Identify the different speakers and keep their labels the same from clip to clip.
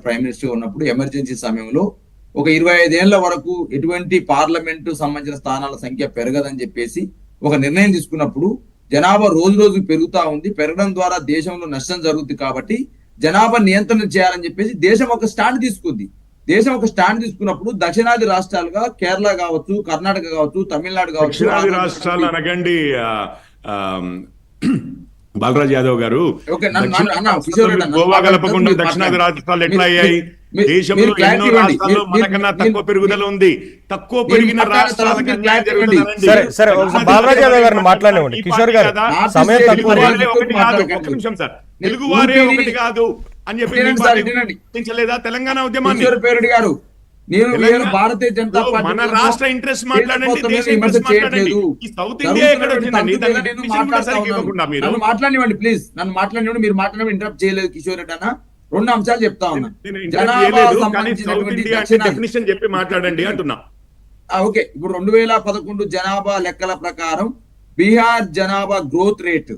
Speaker 1: Prime minister ఉన్నప్పుడు emergency సమయంలో ఒక 25 ఏళ్ల వరకు ఎటువంటి పార్లమెంటు సంబంధించిన స్థానాల సంఖ్య పెరగదని చెప్పేసి ఒక నిర్ణయం తీసుకున్నప్పుడు జనాభా రోజు రోజు పెరుగుతా ఉంది. పెరగడం ద్వారా దేశంలో నష్టం జరుగుతుంది కాబట్టి జనాభా నియంత్రణ చేయాలని చెప్పేసి దేశం ఒక స్టాండ్ తీసుకుంది. దేశం ఒక స్టాండ్ తీసుకున్నప్పుడు దక్షిణాది రాష్ట్రాలుగా కేరళ కావచ్చు, కర్ణాటక కావచ్చు, తమిళనాడు కావచ్చు,
Speaker 2: దక్షిణాది రాష్ట్రాలు అనగండి బాలరాజ్ యాదవ్ గారు, గోవా కలపకుండా దక్షిణాది రాష్ట్రాలు ఎట్లా అయ్యాయి? దేశంలో ఎన్నో రాష్ట్రాల్లో మనకన్నా తక్కువ పెరుగుదల ఉంది. తక్కువ పెరిగిన రాష్ట్రాలకు అన్యాయం జరుగుతుంది.
Speaker 3: బాలరాజ్ యాదవ్ గారిని మాట్లాడనివ్వండి. కిషోర్ గారు సమయం తక్కువ.
Speaker 2: ఒక్క నిమిషం సార్, తెలుగువారే ఒకటి కాదు అని చెప్పి లేదా తెలంగాణ ఉద్యమాన్ని
Speaker 1: గారు భారతీయ జనతా పార్టీ
Speaker 2: మన రాష్ట్ర ఇంట్రెస్ట్ మాట్లాడండి, దేశ ఇంట్రెస్ట్ మాట్లాడండి. ఈ సౌత్ ఇండియా ఎక్కడ వచ్చిందండి?
Speaker 1: నన్ను మాట్లాడివ్వండి ప్లీజ్, నన్ను మాట్లాడివ్వండి. మీరు మాట్లాడి ఇంటరప్ట్ చేయలేదు కిషోర్ రెడ్డి అన్న. 2 అంశాలు చెప్తా ఉన్నా.
Speaker 2: చెప్పి మాట్లాడండి అంటున్నా.
Speaker 1: ఓకే, ఇప్పుడు 2011 జనాభా లెక్కల ప్రకారం బీహార్ జనాభా గ్రోత్ రేట్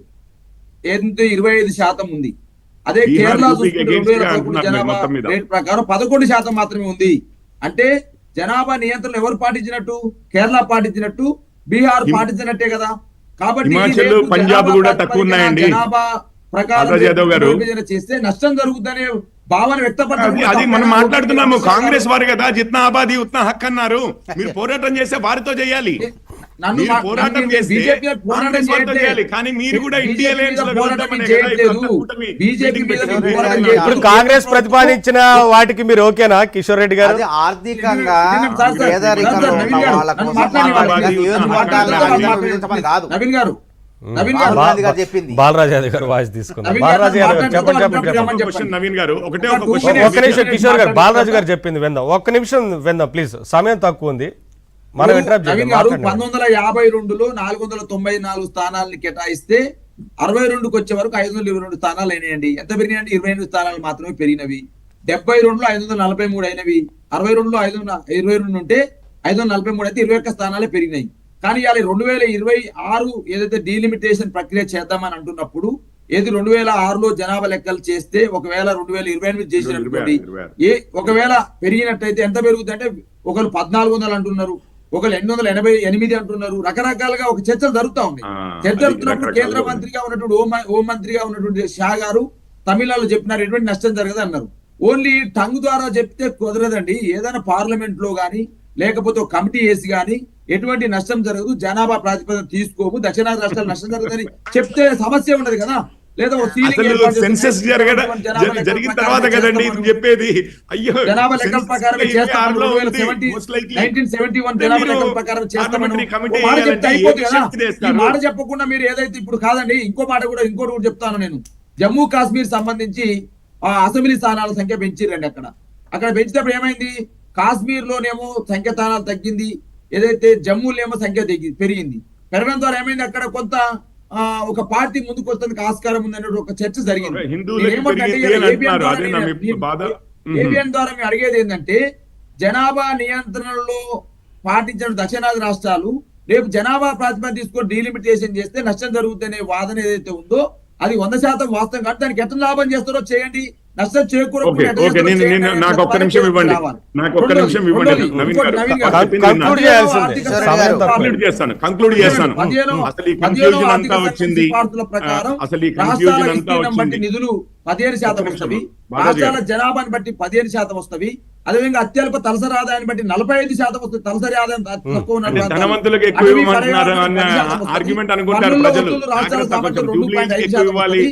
Speaker 1: ఏంటి? 25% ఉంది. అదే కేరళ చూసుకుంటే 2011 జనాభా రేట్ ప్రకారం 11% మాత్రమే ఉంది. అంటే జనాభా నియంత్రణ ఎవరు పాటించినట్టు? కేరళ పాటించినట్టు, బీహార్ పాటించినట్టే కదా. కాబట్టి
Speaker 2: పంజాబ్ కూడా తక్కువ ఉన్నాయండి.
Speaker 1: జనాభా ప్రకారం చేస్తే నష్టం జరుగుతుందనే భావన వ్యక్తపరచారు.
Speaker 2: అది మనం మాట్లాడుతున్నాము. కాంగ్రెస్ వారు కదా జిత్నా ఆబాదీ ఉత్నా హక్ అన్నారు. మీరు పోరాటం చేస్తే వారితో చేయాలి, పోరాటం చేస్తే కానీ మీరు కూడా ఇండియా
Speaker 3: ఇప్పుడు కాంగ్రెస్ ప్రతిపాదించిన వాటికి మీరు ఓకేనా కిషోర్ రెడ్డి గారు?
Speaker 4: ఆర్థికంగా
Speaker 1: నవీన్ గారు
Speaker 3: బాలరాజ్ యాదవ్ గారు వాయిస్ తీసుకున్నారు. బాలరాజ్ యాదవ్ చెప్పండి.
Speaker 2: నవీన్ గారు ఒకటే
Speaker 3: ఒక్క నిమిషం కిషోర్ గారు బాలరాజు గారు చెప్పింది విందాం. ఒక్క నిమిషం విందాం ప్లీజ్, సమయం తక్కువ ఉంది. మనం
Speaker 1: 1952లో 494 స్థానాలని కేటాయిస్తే 62కి వచ్చే వరకు 522 స్థానాలు అయినాయండి. ఎంత పెరిగినాయండి? 28 స్థానాలు మాత్రమే పెరిగినవి. 72లో 543 అయినవి. 62లో 522 ఉంటే 543 అయితే 21 స్థానాలే పెరిగినాయి. కానీ ఇవాళ 2026 ఏదైతే డీలిమిటేషన్ ప్రక్రియ చేద్దామని అంటున్నప్పుడు ఏది 2006లో జనాభా లెక్కలు చేస్తే ఒకవేళ 2028 చేసినటువంటి ఒకవేళ పెరిగినట్టయితే ఎంత పెరుగుతుంది అంటే ఒకరు 1400 అంటున్నారు, ఒకరు 888 అంటున్నారు. రకరకాలుగా ఒక చర్చలు జరుగుతా ఉన్నాయి. చర్చ జరుగుతున్నప్పుడు కేంద్ర మంత్రిగా ఉన్నటువంటి హోం మంత్రిగా ఉన్నటువంటి షా గారు తమిళనాడులో చెప్పినారు ఎటువంటి నష్టం జరగదు అన్నారు. ఓన్లీ టంగ్ ద్వారా చెప్తే కుదరదండి. ఏదైనా పార్లమెంట్ లో గానీ లేకపోతే ఒక కమిటీ వేసి గానీ ఎటువంటి నష్టం జరగదు, జనాభా ప్రాతిపదికన తీసుకోము, దక్షిణాది రాష్ట్రాలు నష్టం జరగదని చెప్తే సమస్య ఉండదు కదా. లేదా
Speaker 2: సెన్సస్ జరిగిన తర్వాత కదండి ఇది చెప్పేది. అయ్యో,
Speaker 1: జనాభా లెక్కల ప్రకారం చేస్తామని 1971 జనాభా లెక్కల ప్రకారం చేస్తామని మాట చెప్తే అయిపోతుంది కదా. ఈ మాట చెప్పకుండా మీరు ఏదైతే ఇప్పుడు కాదండి, ఇంకోటి కూడా చెప్తాను నేను. జమ్మూ కాశ్మీర్ సంబంధించి అసెంబ్లీ స్థానాల సంఖ్య పెంచిరండి. అక్కడ పెంచినప్పుడు ఏమైంది? కాశ్మీర్ లోనేమో సంఖ్య స్థానాలు తగ్గింది, ఏదైతే జమ్మూలేమో సంఖ్య పెరిగింది. పెరగడం ద్వారా ఏమైంది? అక్కడ కొంత ఒక పార్టీ ముందుకు వస్తుంది ఆస్కారం ఉందనే ఒక చర్చ జరిగింది. ఏబిఎన్ ద్వారా మేము అడిగేది ఏంటంటే జనాభా నియంత్రణలో పాటించిన దక్షిణాది రాష్ట్రాలు రేపు జనాభా ప్రాతిపదికన తీసుకొని డీలిమిటేషన్ చేస్తే నష్టం జరుగుతుందనే వాదన ఏదైతే ఉందో అది 100% వాస్తవం కాదు. దానికి ఎట్లా లాభం చేస్తారో చేయండి, నష్టం చేకూరకుండా
Speaker 2: నాకు ఒక్క నిమిషం ఇవ్వండి. కంక్లూడ్ చేస్తాను. అసలు ఈ కన్ఫ్యూజన్ అంతా వచ్చింది. అసలు ఈ కన్ఫ్యూజన్ అంతా వచ్చింది.
Speaker 1: నిధులు 15% వస్తవి, రాష్ట్రాల జనాభాని బట్టి 15% వస్తవి. అదేవిధంగా అత్యల్ప తలసరి ఆదాయాన్ని బట్టి 45% వస్తుంది. తలసరి ఆదాయం తక్కువ
Speaker 2: ధనవంతులకు ఎక్కువ ఇవ్వమంటున్నారు అన్న ఆర్గ్యుమెంట్ అనుకుంటారు ప్రజలు. ఇవ్వాలి,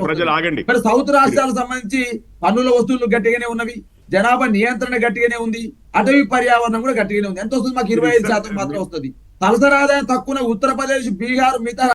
Speaker 2: ప్రజలు ఆగండి.
Speaker 1: మరి సౌత్ రాష్ట్రాలకు సంబంధించి పన్నుల వసూళ్లు గట్టిగానే ఉన్నవి, జనాభా నియంత్రణ గట్టిగానే ఉంది, అటవీ పర్యావరణం కూడా గట్టిగానే ఉంది. ఎంత వస్తుంది? మాకు 25% మాత్రం వస్తుంది. తలసరి ఆదాయం తక్కువ ఉత్తరప్రదేశ్, బీహార్, మిగతా